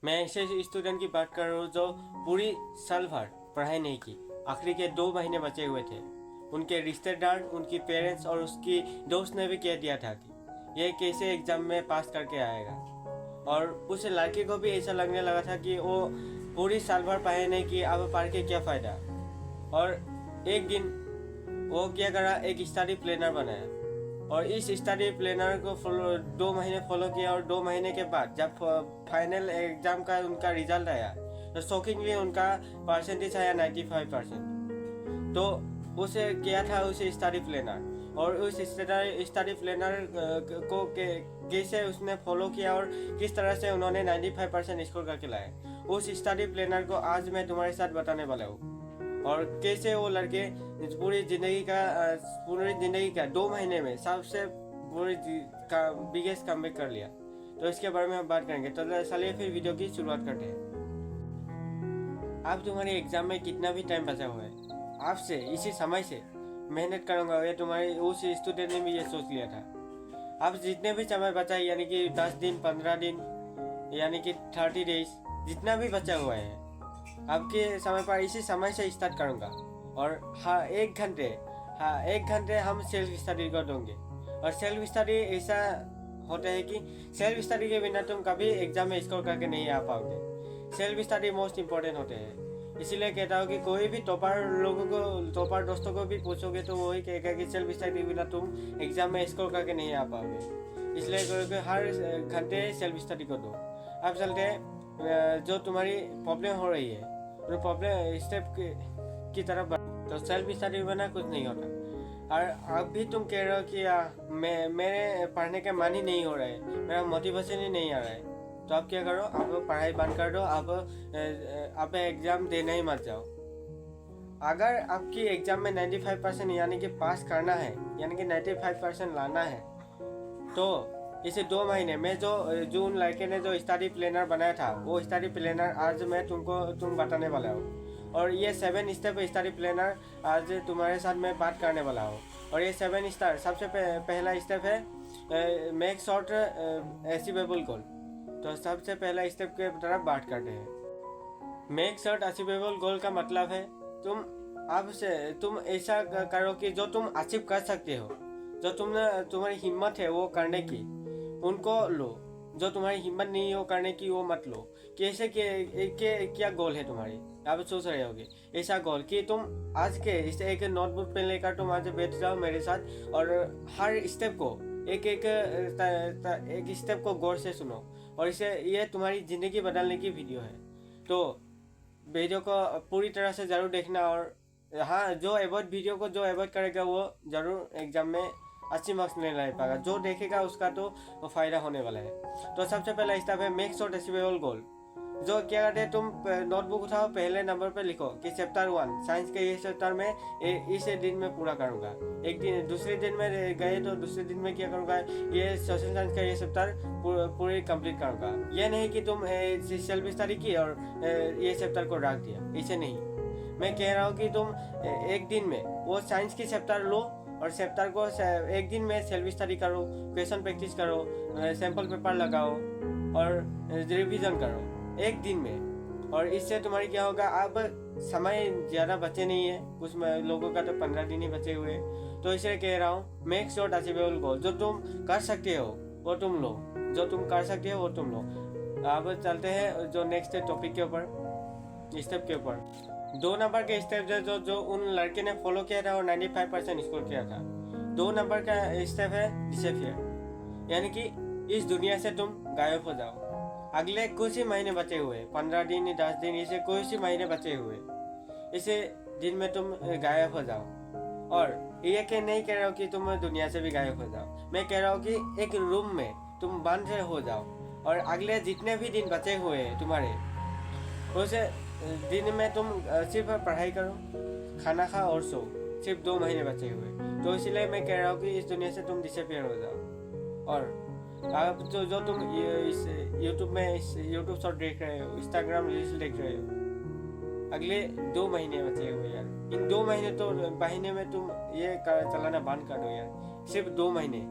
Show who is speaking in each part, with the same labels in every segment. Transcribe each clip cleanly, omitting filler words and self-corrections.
Speaker 1: मैं ऐसे स्टूडेंट की बात कर रहा हूँ जो पूरी साल भर पढ़ाई नहीं की, आखिरी के 2 महीने बचे हुए थे। उनके रिश्तेदार, उनकी पेरेंट्स और उसकी दोस्त ने भी कह दिया था कि ये कैसे एग्जाम में पास करके आएगा। और उस लड़के को भी ऐसा लगने लगा था कि वो पूरी साल भर पढ़ाई नहीं की, अब पढ़ के क्या फ़ायदा। और एक दिन वो क्या करा, एक स्टडी प्लानर बनाया और इस स्टडी प्लानर को 2 महीने फॉलो किया। और 2 महीने के बाद जब फाइनल एग्जाम का उनका रिजल्ट आया तो शॉकिंगली उनका परसेंटेज आया 95%। तो उसे क्या था उसे स्टडी प्लानर, और उस स्टडी प्लानर को कैसे उसने फॉलो किया और किस तरह से उन्होंने 95% स्कोर करके लाए, उस स्टडी प्लानर को आज मैं तुम्हारे साथ बताने वाला हूँ। और कैसे वो लड़के पूरी जिंदगी का 2 महीने में सबसे बिगेस्ट कमबैक कर लिया। तो इसके बारे में हम बात करेंगे। तो चलिए फिर वीडियो की शुरुआत करते हैं। अब तुम्हारे एग्जाम में कितना भी टाइम बचा हुआ है, आपसे इसी समय से मेहनत करूँगा। ये तुम्हारे उस स्टूडेंट ने भी ये सोच लिया था। अब जितने भी समय बचा है, यानी कि 10 दिन, 15 दिन, यानी कि 30 डेज, जितना भी बचा हुआ है आपके समय पर इसी समय से स्टार्ट करूँगा। और हाँ, 1 घंटे हम सेल्फ स्टडी कर देंगे। और सेल्फ स्टडी ऐसा होता है कि सेल्फ स्टडी के बिना तुम कभी एग्जाम में स्कोर करके नहीं आ पाओगे। सेल्फ स्टडी मोस्ट इम्पोर्टेंट होते हैं। इसीलिए कहता हूँ कि कोई भी टॉपर दोस्तों को भी पूछोगे तो वही कहेगा कि सेल्फ स्टडी बिना तुम एग्जाम में स्कोर करके नहीं आ पाओगे। इसलिए हर घंटे सेल्फ स्टडी कर दो। अब चलते हैं जो तुम्हारी प्रॉब्लम हो रही है तो प्रॉब्लम स्टेप की तरफ। तो सेल्फ स्टडी बना कुछ नहीं होता। और अब भी तुम कह रहे हो कि मेरे पढ़ने का मन ही नहीं हो रहा है, मेरा मोटिवेशन ही नहीं आ रहा है। तो आप क्या करो, आप पढ़ाई बंद कर दो, आप एग्ज़ाम देने ही मत जाओ। अगर आपकी एग्ज़ाम में 95% यानी कि पास करना है, यानी कि 95% लाना है, तो इसे 2 महीने में जो उन लड़के ने जो स्टडी प्लानर बनाया था, वो स्टडी प्लानर आज मैं तुम बताने वाला हूँ। और ये 7 स्टेप स्टडी प्लानर आज तुम्हारे साथ मैं बात करने वाला हूँ। और ये 7 स्टार सबसे पहला स्टेप है मेक शॉर्ट अचीवेबल गोल। तो सबसे पहला स्टेप के तरफ बात करते हैं। मेक शॉर्ट अचीवेबल गोल का मतलब है तुम ऐसा करो कि जो तुम अचीव कर सकते हो, जो तुम्हारी हिम्मत है वो करने की, उनको लो। जो तुम्हारी हिम्मत नहीं हो करने की वो मत लो। कैसे क्या गोल है तुम्हारी, आप सोच रहे होगे ऐसा गोल कि तुम आज के इस एक नोटबुक पेन लेकर तुम आज बैठ जाओ मेरे साथ और हर स्टेप को एक स्टेप को गौर से सुनो। और ये तुम्हारी ज़िंदगी बदलने की वीडियो है। तो वीडियो को पूरी तरह से ज़रूर देखना। और हाँ, जो अवॉइड करेगा वो ज़रूर एग्जाम में अच्छी मार्क्स नहीं ला पाएगा। जो देखेगा उसका तो फ़ायदा होने वाला है। तो सबसे पहला स्टेप है मेक शॉर्ट अचीवेबल गोल। जो क्या करते हैं, तुम नोटबुक उठाओ, पहले नंबर पे लिखो कि चैप्टर 1 साइंस के ये चैप्टर में इस दिन में पूरा करूँगा। एक दिन दूसरे दिन में गए तो दूसरे दिन में क्या करूँगा, ये सोशल साइंस का ये चैप्टर पूरी कंप्लीट करूँगा। ये नहीं कि तुम सेल्फ स्टडी की और ये चैप्टर को रख दिया, ऐसे नहीं। मैं कह रहा हूँ कि तुम एक दिन में वो साइंस की चैप्टर लो और चैप्टर को एक दिन में सेल्फ स्टडी करो, क्वेश्चन प्रैक्टिस करो, सैम्पल पेपर लगाओ और रिवीजन करो एक दिन में। और इससे तुम्हारी क्या होगा, अब समय ज़्यादा बचे नहीं है, कुछ लोगों का तो 15 दिन ही बचे हुए। तो इसलिए कह रहा हूँ मेक शॉर्ट अचीवेबल गोल। जो तुम कर सकते हो वो तुम लो, जो तुम कर सकते हो वो तुम लो। अब चलते हैं जो नेक्स्ट टॉपिक के ऊपर, स्टेप के ऊपर। 2 नंबर के स्टेप जो उन लड़के ने फॉलो किया था और 95% स्कोर किया था। 2 नंबर का स्टेप है डिसअपियर, यानी कि इस दुनिया से तुम गायब हो जाओ। अगले कुछ ही महीने बचे हुए, 15 दिन, 10 दिन, इसे कुछ ही महीने बचे हुए, इसे दिन में तुम गायब हो जाओ। और ये नहीं कह रहा हूँ कि तुम दुनिया से भी गायब हो जाओ, मैं कह रहा हूँ कि एक रूम में तुम बंद हो जाओ और अगले जितने भी दिन बचे हुए हैं तुम्हारे, उसे दिन में तुम सिर्फ पढ़ाई करो, खाना खा और सो। सिर्फ 2 महीने बचे हुए। तो इसलिए मैं कह रहा हूँ कि इस दुनिया से तुम डिसअपियर हो जाओ। और आप जो तुम इस यूट्यूब शॉर्ट देख रहे हो, इंस्टाग्राम रील्स देख रहे हो, अगले 2 महीने बचे हुए यार। इन 2 महीने में तुम ये चलाना बंद कर दो यार। सिर्फ 2 महीने,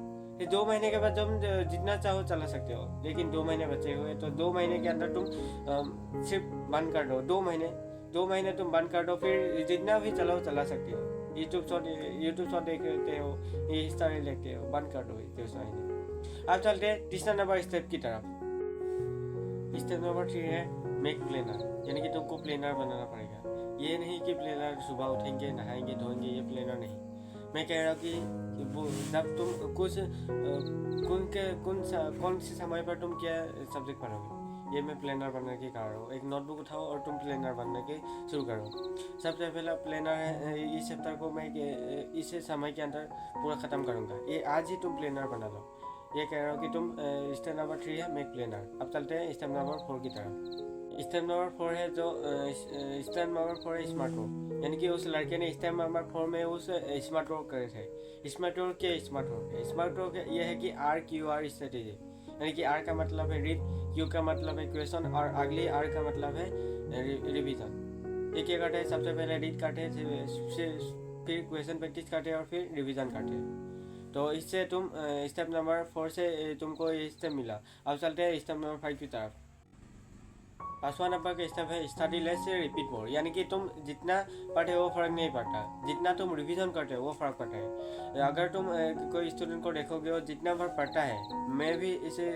Speaker 1: फिर 2 महीने के बाद तुम जितना चाहो चला सकते हो, लेकिन 2 महीने बचे हुए तो 2 महीने के अंदर तुम सिर्फ बंद कर दो। 2 महीने तुम बंद कर दो, फिर जितना भी चलाओ चला सकते हो। यूट्यूब शॉट देखते हो, ये इंस्टा रील देखते हो, बंद कर दो 2 महीने। अब चलते हैं तीसरा नंबर स्टेप की तरफ। स्टेप नंबर 3 है मेक प्लानर, यानी कि तुमको प्लानर बनाना पड़ेगा। ये नहीं कि प्लानर सुबह उठेंगे, नहाएंगे, धोएंगे, ये प्लानर नहीं। मैं कह रहा हूँ कि जब तुम कुछ कौन से समय पर तुम क्या सब्जेक्ट पढ़ोगे, ये मैं प्लानर बनने के कह रहा हूँ। एक नोटबुक उठाओ और तुम प्लानर बनने के शुरू करो। सबसे पहला प्लानर है, इस चैप्टर को मैं इस समय के अंदर पूरा ख़त्म करूँगा। ये आज ही तुम प्लानर बना लो। ये कह रहा हूँ कि तुम स्टेप नंबर 3 है मेक प्लानर। अब चलते हैं स्टेप नंबर 4 की तरफ। स्टेप नंबर 4 है स्टेप नंबर 4 है स्मार्ट वर्क, यानी कि उस लड़के ने स्टेप नंबर 4 में उस स्मार्ट वर्क करे थे। स्मार्ट वर्क क्या स्मार्ट वर्क है? स्मार्ट वर्क ये है कि RQR स्ट्रेटेजी, यानी कि R का मतलब है रीड, Q का मतलब है क्वेश्चन और अगली R का मतलब है रिवीजन। एक करते हैं, सबसे पहले रीड करते हैं, फिर क्वेश्चन प्रैक्टिस करते हैं और फिर रिवीजन करते हैं। तो इससे तुम स्टेप नंबर 4 से तुमको ये स्टेप मिला। अब चलते हैं स्टेप नंबर 5 की तरफ। 5वां नंबर का स्टेप है स्टडी लेस से रिपीट मोर, यानी कि तुम जितना पढ़े वो फर्क नहीं पड़ता, जितना तुम रिवीजन करते हो वो फर्क पड़ता है। अगर तुम कोई स्टूडेंट को देखोगे वो जितना बार पढ़ता है, मैं भी इसे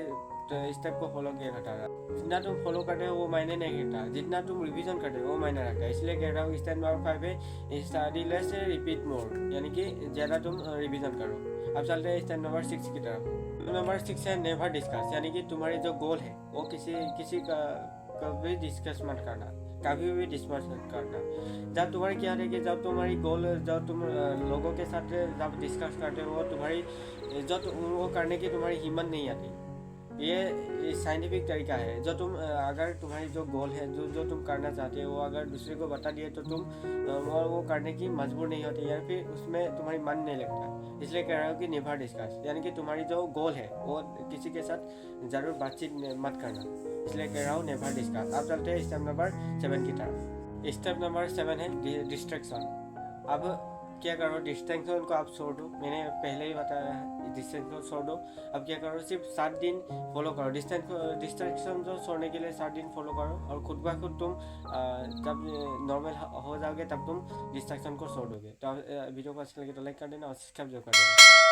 Speaker 1: स्टेप को फॉलो किया करता था। जितना तुम फॉलो करते हो वो मायने नहीं रखता, जितना तुम रिवीजन करते हो वो मायने रखता है। इसलिए कह रहा हूँ स्टेप नंबर 5 है स्टडी लेस से रिपीट मोर, यानी कि ज़्यादा तुम रिवीजन करो। अब चलते हैं स्टेप नंबर 6 की तरफ। नंबर 6 है नेवर डिस्कस, यानी कि तुम्हारे जो गोल है वो किसी का कभी डिस्कस मत करना, कभी भी डिस्कस मत करना। जब तुम्हारी क्या है कि जब तुम्हारी गोल, जब तुम लोगों के साथ जब डिस्कस करते हो, तुम्हारी जो वो करने की तुम्हारी हिम्मत नहीं आती। ये साइंटिफिक तरीका है। जो तुम अगर तुम्हारी जो गोल है, जो तुम करना चाहते हो, वो अगर दूसरे को बता दिए तो तुम वो करने की मजबूर नहीं होते, या फिर उसमें तुम्हारी मन नहीं लगता। इसलिए कह रहा हूँ कि नेवर डिस्कस, यानी कि तुम्हारी जो गोल है वो किसी के साथ ज़रूर बातचीत मत करना। इसलिए कह रहा हूँ नेवर डिस्कस। अब चलते हैं स्टेप नंबर 7 की तरफ। स्टेप नंबर 7 है डिस्ट्रैक्शन। अब क्या करो, डिस्ट्रैक्शन को आप छोड़ दो। मैंने पहले ही बताया है, डिस्ट्रैक्शन को छोड़ दो। अब क्या करो, सिर्फ 7 दिन फॉलो करो। डिस्ट्रैक्शन जो छोड़ने के लिए 7 दिन फॉलो करो, और खुद ब खुद तुम जब नॉर्मल हो जाओगे तब तुम डिस्ट्रैक्शन को छोड़ दोगे। तो वीडियो को अच्छा लगे तो लाइक कर देना और सब्सक्राइब जरूर कर देना।